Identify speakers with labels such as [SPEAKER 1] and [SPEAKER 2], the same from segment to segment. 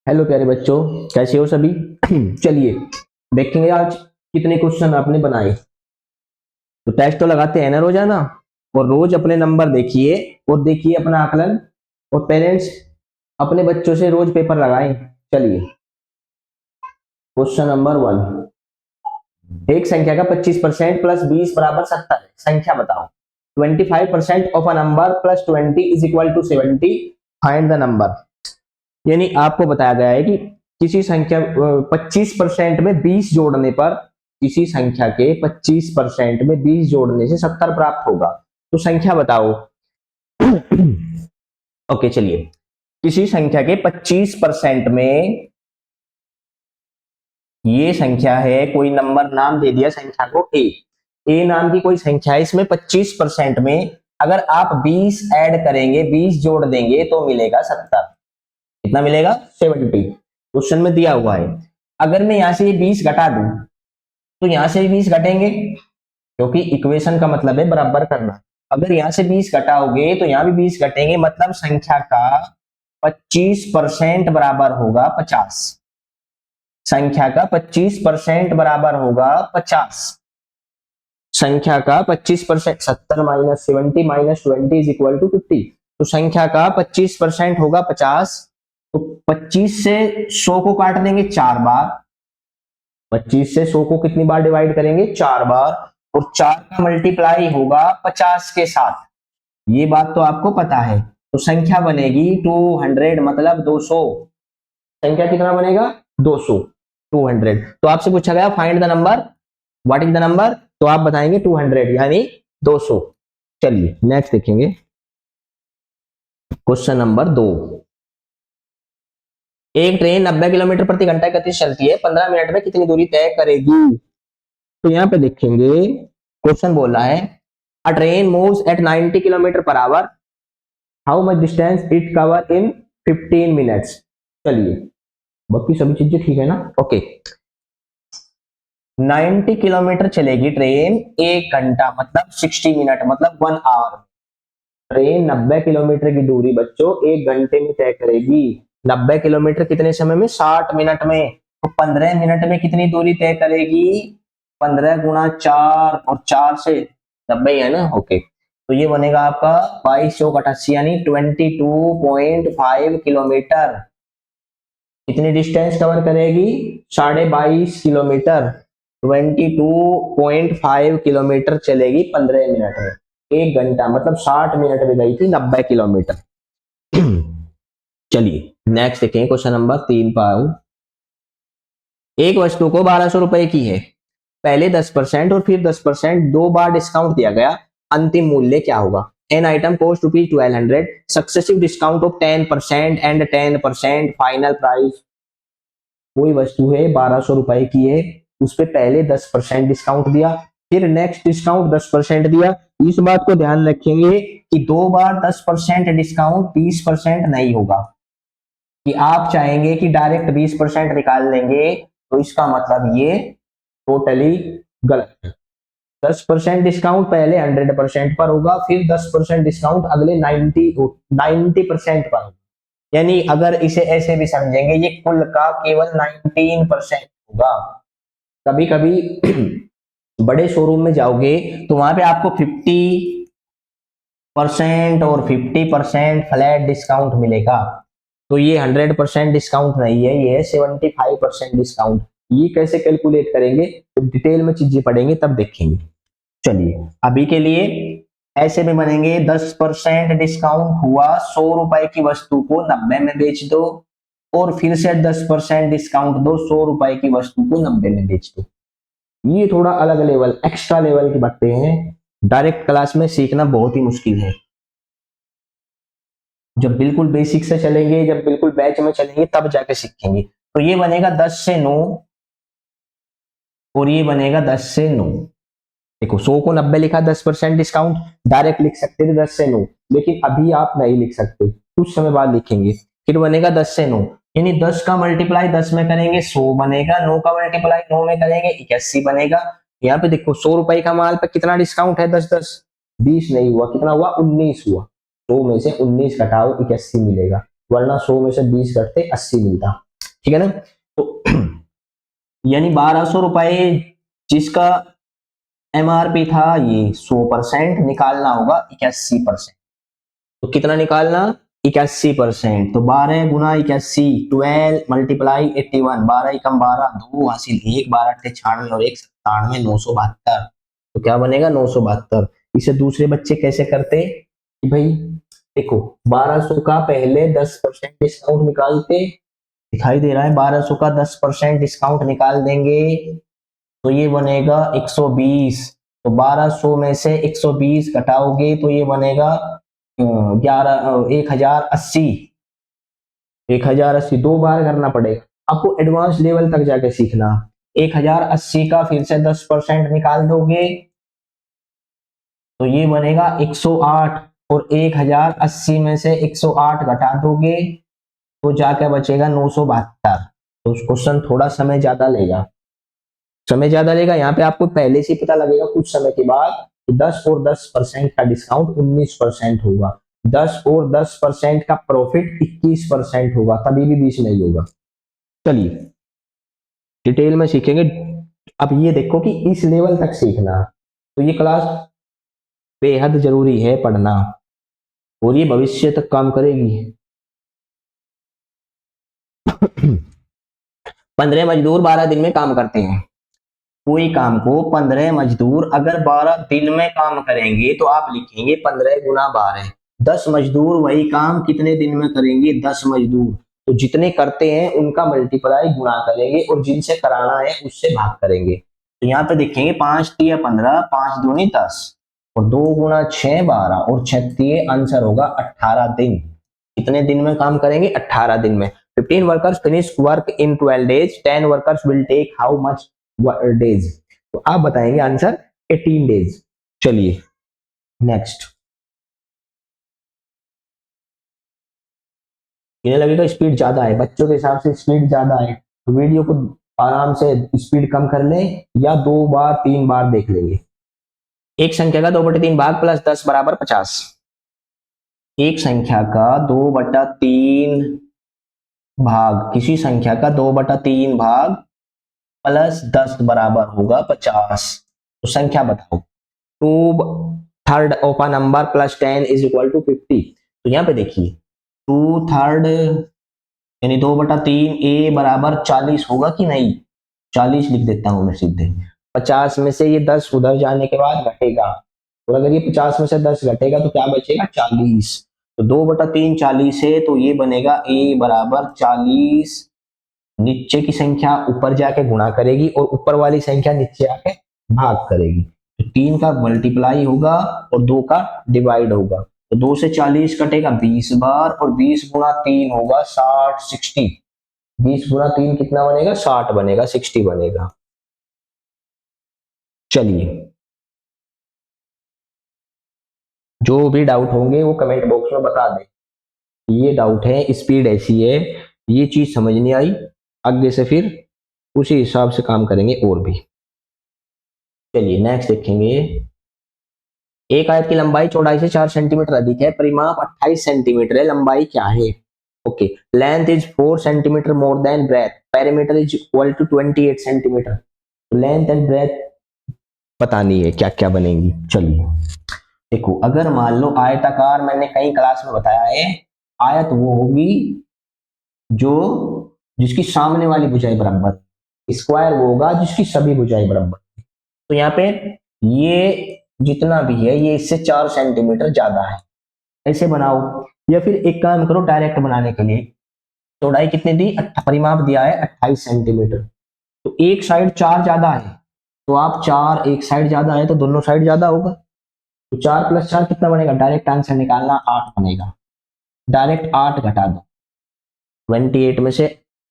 [SPEAKER 1] Hello प्यारे बच्चों, कैसे हो सभी। चलिए देखेंगे आज कितने क्वेश्चन आपने बनाए। तो टेस्ट तो लगाते हैं ना रोजाना, और रोज अपने नंबर देखिए और देखिए अपना आकलन। और पेरेंट्स अपने बच्चों से रोज पेपर लगाएं। चलिए क्वेश्चन नंबर 1। एक संख्या का 25% प्लस 20 बराबर 70 है। संख्या बताओ। 25% of a number plus 20 is equal to 70। Find the number. यानी आपको बताया गया है कि किसी संख्या 25% में 20 जोड़ने पर, किसी संख्या के 25% में 20 जोड़ने से 70 प्राप्त होगा। तो संख्या बताओ। ओके चलिए, किसी संख्या के 25% में, ये संख्या है, कोई नंबर नाम दे दिया संख्या को ए नाम की कोई संख्या है, इसमें 25% में अगर आप 20 ऐड करेंगे, 20 जोड़ देंगे तो मिलेगा 70। कितना मिलेगा? 70। क्वेश्चन में दिया हुआ है। अगर मैं यहां से ये 20 घटा दूं तो यहां से भी 20 घटेंगे, क्योंकि इक्वेशन का मतलब है बराबर करना। अगर यहां से 20 घटाओगे तो यहां भी 20 घटेंगे, मतलब संख्या का 25% बराबर होगा 50। संख्या का 25% बराबर होगा 50। संख्या का 25%, 70 minus 70 minus 20 is equal to 50। तो संख्या का 25% होगा 50। तो 25 से 100 को काट देंगे 4 बार। 25 से 100 को कितनी बार डिवाइड करेंगे? 4 बार। और 4 का मल्टीप्लाई होगा 50 के साथ। ये बात तो आपको पता है। तो संख्या बनेगी 200, मतलब 200। संख्या कितना बनेगा? 200। 200। तो आपसे पूछा गया find the number, what is the number, तो आप बताएंगे 200 यानी 200। चलिए नेक्स्ट देखेंगे क्वेश्चन नंबर 2। एक ट्रेन 90 किलोमीटर प्रति घंटा की गति से चलती है, 15 मिनट में कितनी दूरी तय करेगी? तो यहाँ पे देखेंगे, क्वेश्चन बोल रहा है अ train moves eight 90 kilometre per hour, how much distance it cover in 15 minutes. चलिए बाकी सभी चीजें ठीक है ना? ओके। 90 किलोमीटर चलेगी ट्रेन 1 घंटा, मतलब 60 मिनट, मतलब 1 आवर। ट्रेन 90 किलोमीटर की दूरी बच्चों 1 घंटे में तय करेगी। 90 किलोमीटर कितने समय में? 60 मिनट में। तो 15 मिनट में कितनी दूरी तय करेगी? 15 गुणा 4, और 4 से 90 है ना? ओके। तो ये बनेगा आपका 22 चौक 88, यानी 22.5 किलोमीटर। कितनी डिस्टेंस कवर करेगी? 22.5 किलोमीटर। 22.5 किलोमीटर चलेगी 15 मिनट में। 1 घंटा मतलब 60 मिनट में गई थी 90 किलोमीटर। चलिए नेक्स्ट देखें क्वेश्चन नंबर 3 पर। एक वस्तु को 1200 रुपए की है, पहले 10% और फिर 10% 2 बार डिस्काउंट दिया गया, अंतिम मूल्य क्या होगा? An item cost rupees 1200, successive discount of 10% and 10%, final price. कोई वस्तु है 1200 रुपए की है, उस पर पहले 10% डिस्काउंट दिया, फिर नेक्स्ट डिस्काउंट 10% दिया। इस बात को ध्यान रखेंगे कि 2 बार 10% डिस्काउंट 20% नहीं होगा। कि आप चाहेंगे कि डायरेक्ट 20% निकाल लेंगे, तो इसका मतलब ये टोटली गलत है। 10% डिस्काउंट पहले 100% पर होगा, फिर 10% डिस्काउंट अगले 90% पर होगा। यानी अगर इसे ऐसे भी समझेंगे, ये कुल का केवल 19% होगा। कभी कभी बड़े शोरूम में जाओगे तो वहां पे आपको 50% और 50% फ्लैट डिस्काउंट मिलेगा। तो ये 100% डिस्काउंट नहीं है, ये है 75% डिस्काउंट। ये कैसे कैलकुलेट करेंगे तो डिटेल में चीजें पढ़ेंगे तब देखेंगे। चलिए अभी के लिए ऐसे में बनेंगे, 10% डिस्काउंट हुआ, 100 रुपए की वस्तु को 90 में बेच दो, और फिर से 10% डिस्काउंट दो, 100 रुपए की वस्तु को 90 में बेच दो। ये थोड़ा अलग लेवल, एक्स्ट्रा लेवल की बातें हैं, डायरेक्ट क्लास में सीखना बहुत ही मुश्किल है। जब बिल्कुल बेसिक से चलेंगे, जब बिल्कुल बैच में चलेंगे तब जाके सीखेंगे। तो ये बनेगा 10 से 9, और ये बनेगा 10 से 9। देखो 100 को 90 लिखा, 10% डिस्काउंट, डायरेक्ट लिख सकते थे 10 से 9, लेकिन अभी आप नहीं लिख सकते, कुछ समय बाद लिखेंगे। फिर बनेगा 10 से 9, यानी 10 का मल्टीप्लाई 10 में करेंगे 100 बनेगा, 9 का मल्टीप्लाई 9 में करेंगे 81 बनेगा। यहाँ पे देखो 100 रुपए का माल पे कितना डिस्काउंट है? 10 20 नहीं हुआ, कितना हुआ? 19 हुआ। 100 में से 19 घटाओ 81 मिलेगा, वरना 100 में से 20 घटते 80 मिलता। ठीक है ना। तो यानी 1200 रुपए जिसका एमआरपी था ये 100% निकालना होगा 81%। तो कितना निकालना, 81%। तो 12 × 81, 12 × 81, 12 × 2 हासिल 1, 12 × 8 = 96 और 1 × 97, 972। तो क्या बनेगा 972। इसे दूसरे बच्चे कैसे करते कि भाई देखो 1200 का पहले 10% डिस्काउंट निकालते, दिखाई दे रहा है 1200 का 10% डिस्काउंट निकाल देंगे तो ये बनेगा 120। तो 1200 में से 120 घटाओगे तो ये बनेगा 1080। 1080 दो बार करना पड़ेगा आपको, एडवांस लेवल तक जाके सीखना। 1080 का फिर से 10% निकाल दोगे तो ये बनेगा 108, और 1080 में से 108 घटा दोगे तो जाके बचेगा 972। तो क्वेश्चन थोड़ा समय ज्यादा लेगा, यहाँ पे आपको पहले से पता लगेगा कुछ समय के बाद कि 10 और 10% का डिस्काउंट 19% होगा, 10 और 10% का प्रॉफिट 21% होगा, तभी भी 20 नहीं होगा। चलिए डिटेल में सीखेंगे। अब ये देखो कि इस लेवल तक सीखना, तो ये क्लास बेहद जरूरी है पढ़ना और ये भविष्य तक काम करेगी। 15 मजदूर 12 दिन में काम करते हैं। कोई काम को 15 मजदूर अगर 12 दिन में काम करेंगे तो आप लिखेंगे 15 × 12। 10 मजदूर वही काम कितने दिन में करेंगे, 10 मजदूर। तो जितने करते हैं उनका मल्टीप्लाई गुणा करेंगे और जिनसे कराना है उससे भाग करेंगे। तो यहाँ पे देखेंगे 5 × 15, 5 दूनी 10 और 2 × 6 12 और 36 आंसर होगा 18 दिन। कितने दिन में काम करेंगे, 18 दिन में। 15 workers finish work in 12 days, 10 workers will take how much days. तो आप बताएंगे आंसर 18 डेज। चलिए नेक्स्ट। इन्हें लगेगा स्पीड ज्यादा है, बच्चों के हिसाब से स्पीड ज्यादा है, तो वीडियो को आराम से स्पीड कम कर लें या 2 बार 3 बार देख लेंगे। एक संख्या का 2/3 भाग प्लस 10 = 50। एक संख्या का 2/3 भाग, किसी संख्या का 2/3 भाग प्लस 10 बराबर होगा 50। तो संख्या बताओ। 2/3 ऑफ अ नंबर प्लस 10 = 50। तो यहाँ पे देखिए 2/3 यानी 2/3 ए बराबर 40 होगा कि नहीं, 40 लिख देता हूं मैं सीधे। 50 में से ये 10 उधर जाने के बाद घटेगा, और अगर ये 50 में से 10 घटेगा तो क्या बचेगा 40। तो 2/3 40 है तो ये बनेगा ए बराबर 40। नीचे की संख्या ऊपर जाके गुणा करेगी और ऊपर वाली संख्या नीचे आके भाग करेगी। तो 3 का मल्टीप्लाई होगा और 2 का डिवाइड होगा। तो 2 से 40 कटेगा 20 बार और 20 × 3 होगा 60, 60। 20 × 3 कितना बनेगा, 60 बनेगा, 60 बनेगा। चलिए जो भी डाउट होंगे वो कमेंट बॉक्स में बता दें, ये डाउट है, स्पीड ऐसी है, ये चीज समझ नहीं आई, आगे से फिर उसी हिसाब से काम करेंगे और भी। चलिए नेक्स्ट देखेंगे। एक आयत की लंबाई चौड़ाई से 4 सेंटीमीटर अधिक है, परिमाप 28 सेंटीमीटर है, लंबाई क्या है। Okay, length is 4 centimetre more than breadth, perimeter is equal to 28 centimetre. Length and breadth बतानी है क्या क्या बनेगी। चलिए देखो, अगर मान लो आयताकार, मैंने कई क्लास में बताया है, आयत वो होगी जो जिसकी सामने वाली भुजाएं बराबर, स्क्वायर वो होगा जिसकी सभी भुजाएं बराबर। तो यहाँ पे ये जितना भी है ये इससे 4 सेंटीमीटर ज्यादा है, ऐसे बनाओ। या फिर एक काम करो डायरेक्ट बनाने के लिए, चौड़ाई कितनी दी, परिमाप दिया है 28 सेंटीमीटर, तो एक साइड 4 ज्यादा है तो आप 4, एक साइड ज्यादा है तो दोनों साइड ज्यादा होगा। तो 4 + 4 कितना बनेगा, डायरेक्ट आंसर निकालना 8 बनेगा। डायरेक्ट 8 घटा दो 28 में से,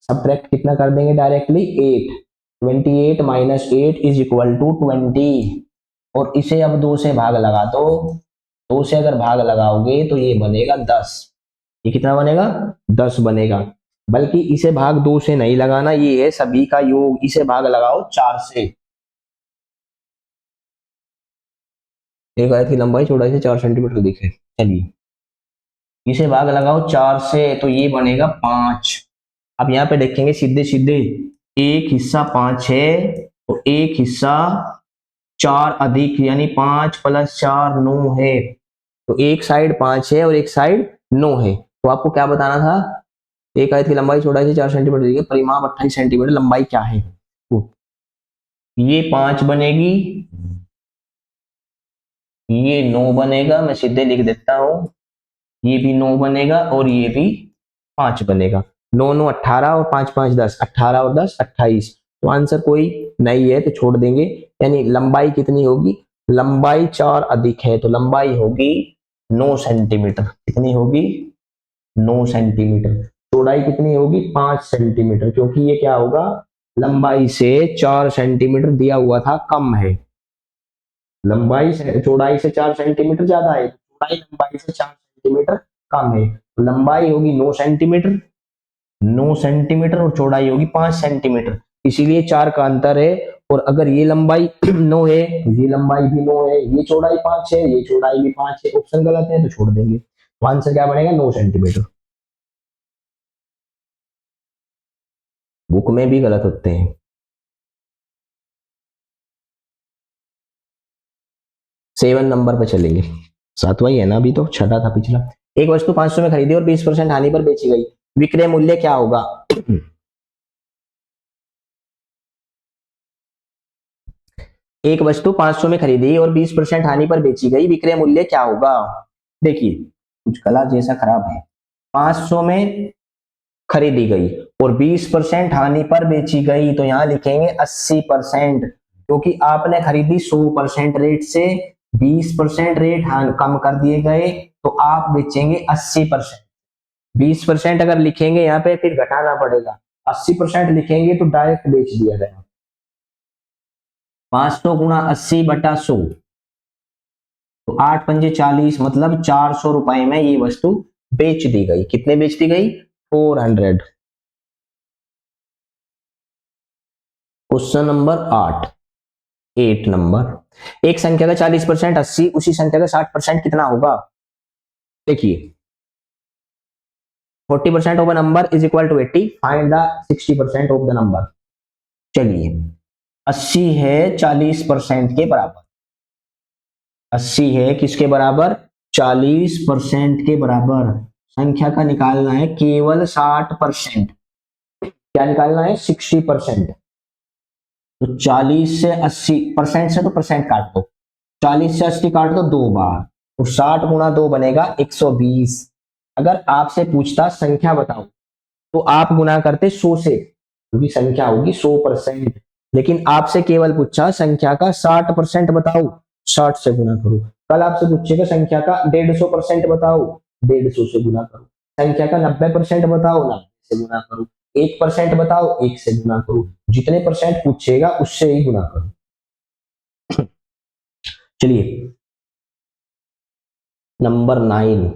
[SPEAKER 1] सब्ट्रैक्ट कितना कर देंगे डायरेक्टली 8। 28 - 8 = 20। और इसे अब 2 से भाग लगा दो, 2 से अगर भाग लगाओगे तो ये बनेगा 10। ये कितना बनेगा, 10 बनेगा। बल्कि इसे भाग 2 से नहीं लगाना, ये है सभी का योग, इसे भाग लगाओ 4 से। एक आयत की लंबाई चौड़ाई से 4 सेंटीमीटर दिखे, चलिए इसे भाग लगाओ 4 से तो ये बनेगा 5। अब यहाँ पे देखेंगे सीधे सीधे, एक हिस्सा 5 है तो एक हिस्सा 4 अधिक यानी 5 + 4 9 है। तो एक साइड 5 है और एक साइड 9 है। तो आपको क्या बताना था, एक आयत की लंबाई चौड़ाई से 4 सेंटीमीटर दी है, परिमाप 28 सेंटीमीटर, लंबाई क्या है। तो ये 5 बनेगी, ये 9 बनेगा, मैं सीधे लिख देता हूं, ये भी 9 बनेगा और ये भी 5 बनेगा। 9 9 18 और 5 5 10, 18 और 10 28। तो आंसर कोई नहीं है तो छोड़ देंगे। यानी लंबाई कितनी होगी, लंबाई 4 अधिक है तो लंबाई होगी 9 सेंटीमीटर। कितनी होगी, 9 सेंटीमीटर। चौड़ाई कितनी होगी, 5 सेंटीमीटर, क्योंकि ये क्या होगा, लंबाई से 4 सेंटीमीटर दिया हुआ था कम है। लंबाई से चौड़ाई से 4 सेंटीमीटर ज्यादा है, चौड़ाई लंबाई से 4 सेंटीमीटर कम है। तो लंबाई होगी 9 सेंटीमीटर, 9 सेंटीमीटर और चौड़ाई होगी 5 सेंटीमीटर, इसीलिए 4 का अंतर है। और अगर ये लंबाई 9 है तो ये लंबाई भी 9 है, ये चौड़ाई 5 है, ये चौड़ाई भी 5 है। ऑप्शन गलत है तो छोड़ देंगे। तो आंसर क्या बनेगा, 9 सेंटीमीटर। बुक में भी गलत होते हैं। 7 नंबर पे चलेंगे, 7वां ही है ना, अभी तो 6ठा था पिछला। एक वस्तु 500 में खरीदी और 20% हानि पर बेची गई, विक्रय मूल्य क्या होगा। एक वस्तु 500 में खरीदी और 20% हानि पर बेची गई, विक्रय मूल्य क्या होगा। देखिए कुछ कला जैसा खराब है, 500 में खरीदी गई और 20% हानि पर बेची गई, तो यहां लिखेंगे 80%, क्योंकि आपने खरीदी 100% रेट से, 20% रेट कम कर दिए गए तो आप बेचेंगे 80%। 20% अगर लिखेंगे यहाँ पे फिर घटाना पड़ेगा, 80% लिखेंगे तो डायरेक्ट बेच दिया गया। 500 गुणा 80/100, तो 8 पंजे 40, मतलब 400 रुपए में ये वस्तु बेच दी गई। कितने बेच दी गई, 400। क्वेश्चन नंबर 8 नंबर, एक संख्या का 40% 80, उसी संख्या का 60% कितना होगा। देखिए 40% of a number is equal to 80, find the 60% of the number. चलिए 80 है 40% के बराबर, 80 है किसके बराबर, 40% के बराबर। संख्या का निकालना है केवल 60%, क्या निकालना है, 60%। तो 40 से 80, परसेंट से तो परसेंट काट दो, 40 से 80 काट दो 2 बार, तो 60 गुणा 2 बनेगा 120। अगर आपसे पूछता संख्या बताओ तो आप गुना करते 100 से, क्योंकि संख्या होगी 100%। लेकिन आपसे केवल पूछा संख्या का 60% बताओ, 60 से गुना करो। कल आपसे पूछेगा संख्या का 150% बताओ, 150 से गुना करो। संख्या का 90% बताओ, 90 से गुना करो। 1% बताओ, 1 से गुना करो। जितने परसेंट पूछेगा उससे ही गुना करो। चलिए नंबर 9,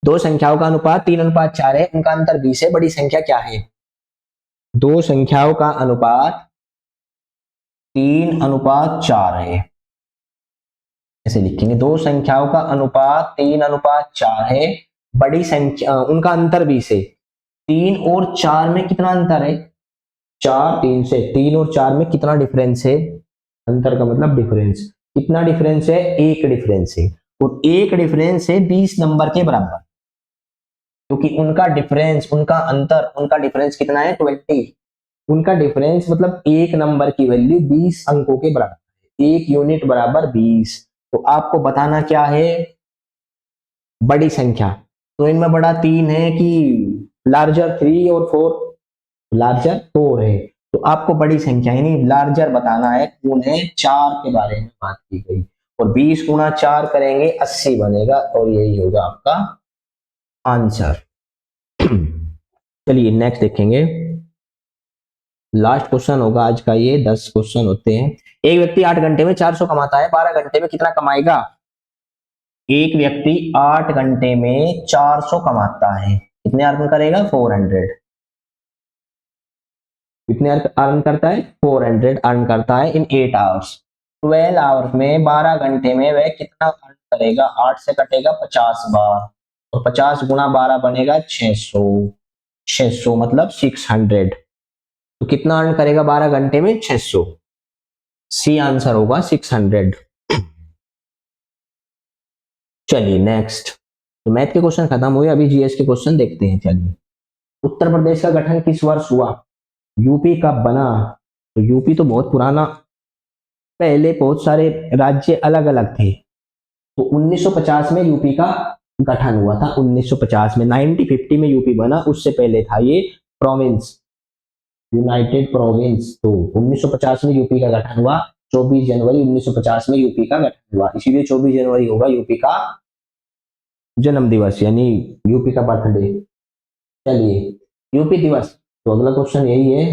[SPEAKER 1] दो संख्याओं का अनुपात 3:4 है, उनका अंतर 20 है, बड़ी संख्या क्या है। दो संख्याओं का अनुपात 3:4 है, ऐसे लिखेंगे, दो संख्याओं का अनुपात 3:4 है, बड़ी संख्या उनका अंतर 20 है। 3 और 4 में कितना अंतर है, 4 3 से, 3 और 4 में कितना डिफरेंस है, अंतर का मतलब डिफरेंस। कितना डिफरेंस है, एक डिफरेंस है, और एक डिफरेंस है 20 नंबर के बराबर, क्योंकि उनका डिफरेंस, उनका अंतर, उनका डिफरेंस कितना है 20। उनका डिफरेंस मतलब एक नंबर की वैल्यू 20 अंकों के बराबर, एक यूनिट बराबर 20। तो आपको बताना क्या है, बड़ी संख्या। तो इनमें बड़ा 3 है कि लार्जर 3 और 4, लार्जर 4 है। तो आपको बड़ी संख्या यानी लार्जर बताना है, कौन है, 4 के बारे में बात की गई। और 20 गुणा 4 करेंगे 80 बनेगा, और यही होगा आपका आंसर। चलिए नेक्स्ट देखेंगे, लास्ट क्वेश्चन होगा आज का, ये 10 क्वेश्चन होते हैं। एक व्यक्ति 8 घंटे में 400 कमाता है, 12 घंटे में कितना कमाएगा। एक व्यक्ति 8 घंटे में 400 कमाता है, कितने अर्न करेगा, 400। कितने अर्न करता है, 400 अर्न करता है इन 8 आवर्स। 12 आवर्स में, 12 घंटे में वह कितना अर्न करेगा, 8 से कटेगा 50 बार, और 50 गुणा 12 बनेगा 600। 600 मतलब 600। तो कितना अर्न करेगा 12 घंटे में? 600। सी आंसर होगा 600। चलिए नेक्स्ट। तो मैथ के क्वेश्चन खत्म हुए, अभी जीएस के क्वेश्चन देखते हैं। चलिए, उत्तर प्रदेश का गठन किस वर्ष हुआ? यूपी कब बना? तो यूपी तो बहुत पुराना, पहले बहुत सारे राज्य अलग अलग थे। तो 1950 में यूपी का गठन हुआ था। 1950 में, 1950 में यूपी बना, उससे पहले था ये प्रोविंस, यूनाइटेड प्रोविंस। तो 1950 में यूपी का गठन हुआ। 24 जनवरी 1950 में यूपी का गठन हुआ, इसीलिए 24 जनवरी होगा यूपी का जन्म दिवस, यानी यूपी का बर्थडे। चलिए, यूपी दिवस, तो अगला क्वेश्चन यही है,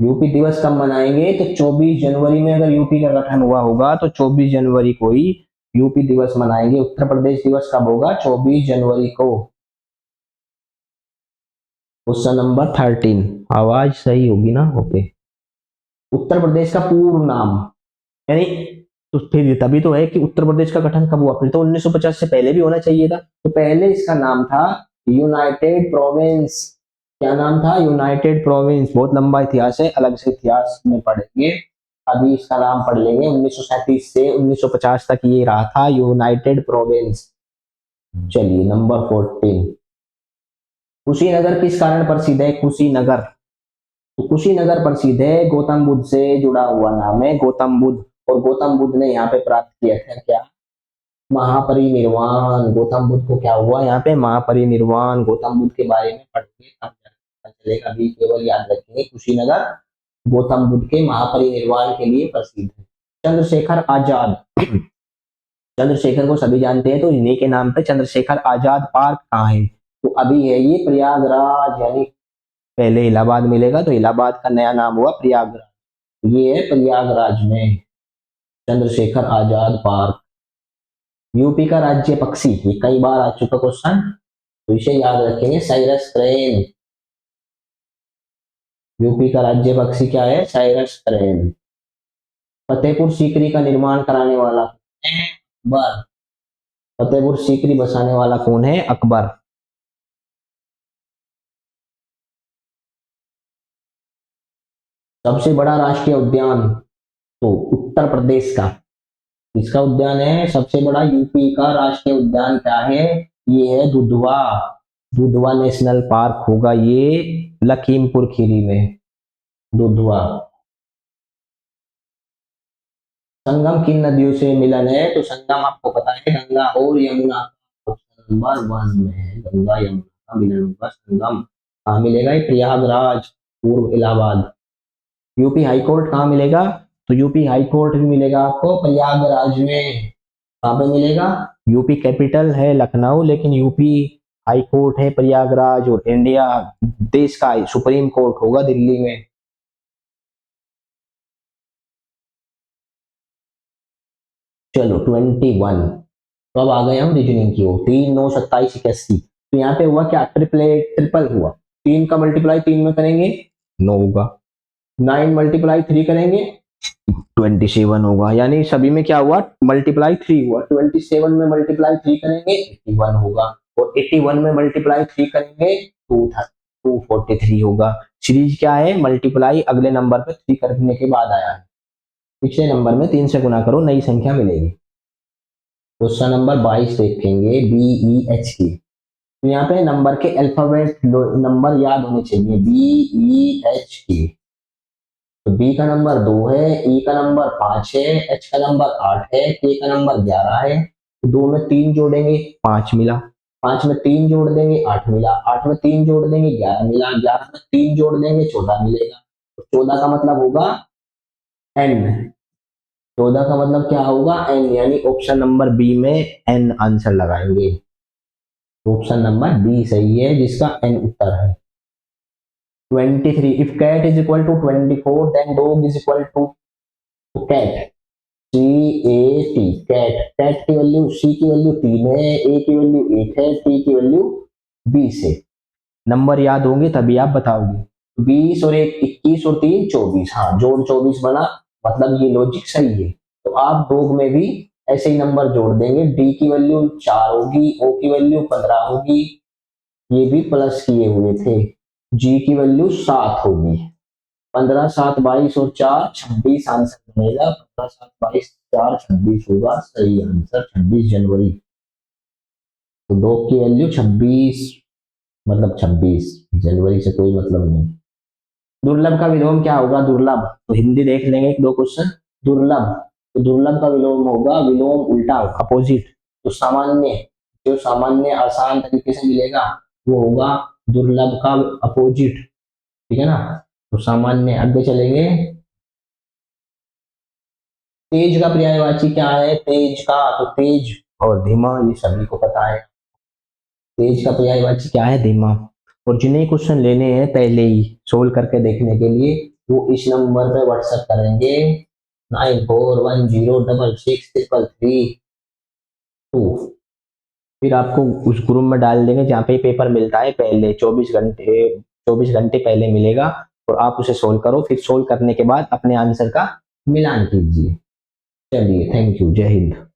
[SPEAKER 1] यूपी दिवस कब मनाएंगे? तो 24 जनवरी में अगर यूपी का गठन हुआ होगा तो 24 जनवरी को ही यूपी दिवस मनाएंगे। उत्तर प्रदेश दिवस कब होगा? 24 जनवरी को। क्वेश्चन नंबर 13, आवाज सही होगी ना? ओके। उत्तर प्रदेश का पूर्ण नाम, यानी तो फिर तभी तो है कि उत्तर प्रदेश का गठन कब हुआ, फिर तो 1950 से पहले भी होना चाहिए था। तो पहले इसका नाम था यूनाइटेड प्रोविंस। क्या नाम था? United province. बहुत लंबा इतिहास है, अलग से इतिहास में पढ़ेंगे। अभी इसका नाम पढ़ लेंगे, 1937 से 1950 तक ये रहा था यूनाइटेड प्रोविंस। चलिए नंबर 14, कुशीनगर किस कारण प्रसिद्ध है? कुशीनगर, तो कुशीनगर प्रसिद्ध है, गौतम बुद्ध से जुड़ा हुआ नाम है, गौतम बुद्ध। और गौतम बुद्ध ने यहाँ पे प्राप्त किया था क्या? महापरिनिर्वाण। गौतम बुद्ध को क्या हुआ यहाँ पे? महापरिनिर्वाण। गौतम बुद्ध के बारे में पढ़ेंगे तब पता चलेगा, अभी केवल याद रखेंगे कुशीनगर गौतम बुद्ध के महापरिनिर्वाण के लिए प्रसिद्ध है। चंद्रशेखर आजाद, चंद्रशेखर को सभी जानते हैं, तो इन्हीं के नाम पे चंद्रशेखर आजाद पार्क कहाँ है? तो अभी है ये प्रयागराज, यानी पहले इलाहाबाद मिलेगा तो इलाहाबाद का नया नाम हुआ प्रयागराज, ये है प्रयागराज में चंद्रशेखर आजाद पार्क। यूपी का राज्य पक्षी, ये कई बार आ चुका क्वेश्चन, तो इसे याद रखेंगे, साइरस क्रेन। यूपी का राज्य पक्षी क्या है? Cyrus crane. फतेहपुर सीकरी का निर्माण कराने वाला है अकबर। फतेहपुर सीकरी बसाने वाला कौन है? अकबर। सबसे बड़ा राष्ट्रीय उद्यान, तो उत्तर प्रदेश का इसका उद्यान है सबसे बड़ा। यूपी का राष्ट्रीय उद्यान क्या है? ये है दुधवा, दुधवा नेशनल पार्क होगा ये, लखीमपुर खीरी में, दुधवा। संगम किन नदियों से मिलन है? तो संगम आपको पता है गंगा और यमुना, ऑप्शन नंबर 1 में है, गंगा यमुना का मिलन होगा संगम। कहाँ मिलेगा? ये प्रयागराज, पूर्व इलाहाबाद। यूपी हाईकोर्ट कहाँ मिलेगा? तो यूपी हाईकोर्ट भी मिलेगा आपको प्रयागराज में। कहाँ पे मिलेगा? यूपी कैपिटल है लखनऊ, लेकिन यूपी हाई कोर्ट है प्रयागराज, और इंडिया देश का सुप्रीम कोर्ट होगा दिल्ली में। चलो 21, तो अब आ गए हम रीजनिंग की ओर। 3 9 27 81, तो यहाँ पे हुआ क्या? ट्रिपल हुआ। 3 का मल्टीप्लाई 3 में करेंगे 9 होगा, 9 मल्टीप्लाई 3 करेंगे 27 होगा, यानी सभी में क्या हुआ? मल्टीप्लाई 3 हुआ। 27 में मल्टीप्लाई 3 करेंगे 81 होगा, और 81 में मल्टीप्लाई 3 करेंगे 243 होगा। सीरीज क्या है? मल्टीप्लाई अगले नंबर पे 3 करने के बाद आया है, पिछले नंबर में 3 से गुना करो नई संख्या मिलेगी। क्वेश्चन नंबर 22 देखेंगे, BEH की। तो यहाँ पे नंबर के अल्फाबेट नंबर याद होने चाहिए, BEH की। तो बी का नंबर 2 है, ई का नंबर 5 है, एच का नंबर 8 है, के का नंबर 11 है। तो 2 में 3 जोड़ेंगे 5 मिला, 5 में 3 जोड़ देंगे 8 मिला, 8 में 3 जोड़ देंगे 11 मिला, 11 में 3 जोड़ देंगे 14 मिलेगा। तो 14 का मतलब होगा एन, 14 का मतलब क्या होगा? एन, यानी ऑप्शन नंबर बी में एन आंसर लगाएंगे। ऑप्शन नंबर बी सही है, जिसका एन उत्तर है। 23, if cat is equal to 24 then dog is equal to cat, CAT, cat. Cat की वैल्यू, सी की वैल्यू 3 है, ए की वैल्यू 1 है, टी की वैल्यू 20 है। नंबर याद होंगे तभी आप बताओगे। 20 और 1 21 और 3 24, हाँ जोड़ 24 बना, मतलब ये लॉजिक सही है। तो आप डॉग में भी ऐसे ही नंबर जोड़ देंगे, डी की वैल्यू 4 होगी, ओ की वैल्यू 15 होगी, ये भी प्लस किए हुए थे। जी की वैल्यू 7 होगी। 15 7 22 और 4 26 आंसर बनेगा। 15 7 22 4 26 होगा सही आंसर 26 जनवरी। तो डॉग की वैल्यू 26 मतलब 26 जनवरी से कोई मतलब नहीं। दुर्लभ का विलोम क्या होगा? दुर्लभ तो हिंदी देख लेंगे एक दो क्वेश्चन। दुर्लभ तो दुर्लभ का विलोम होगा, विलोम उल्टा अपोजिट। तो सामान्य, जो सामान्य आसान तरीके से मिलेगा वो होगा दुर्लभ का अपोजिट, ठीक है ना। तो सामान्य। आगे चलेंगे। तेज का पर्यायवाची क्या है? तेज का तो तेज और धीमा ये सभी को पता है। तेज का पर्यायवाची क्या है? धीमा। और जिन्हें क्वेश्चन लेने हैं पहले ही सोल्व करके देखने के लिए वो इस नंबर पे व्हाट्सएप करेंगे 9410663332। फिर आपको उस ग्रुप में डाल देंगे जहाँ पे पेपर मिलता है पहले 24 घंटे पहले मिलेगा। और आप उसे सोल्व करो, फिर सोल्व करने के बाद अपने आंसर का मिलान कीजिए। चलिए थैंक यू, जय हिंद।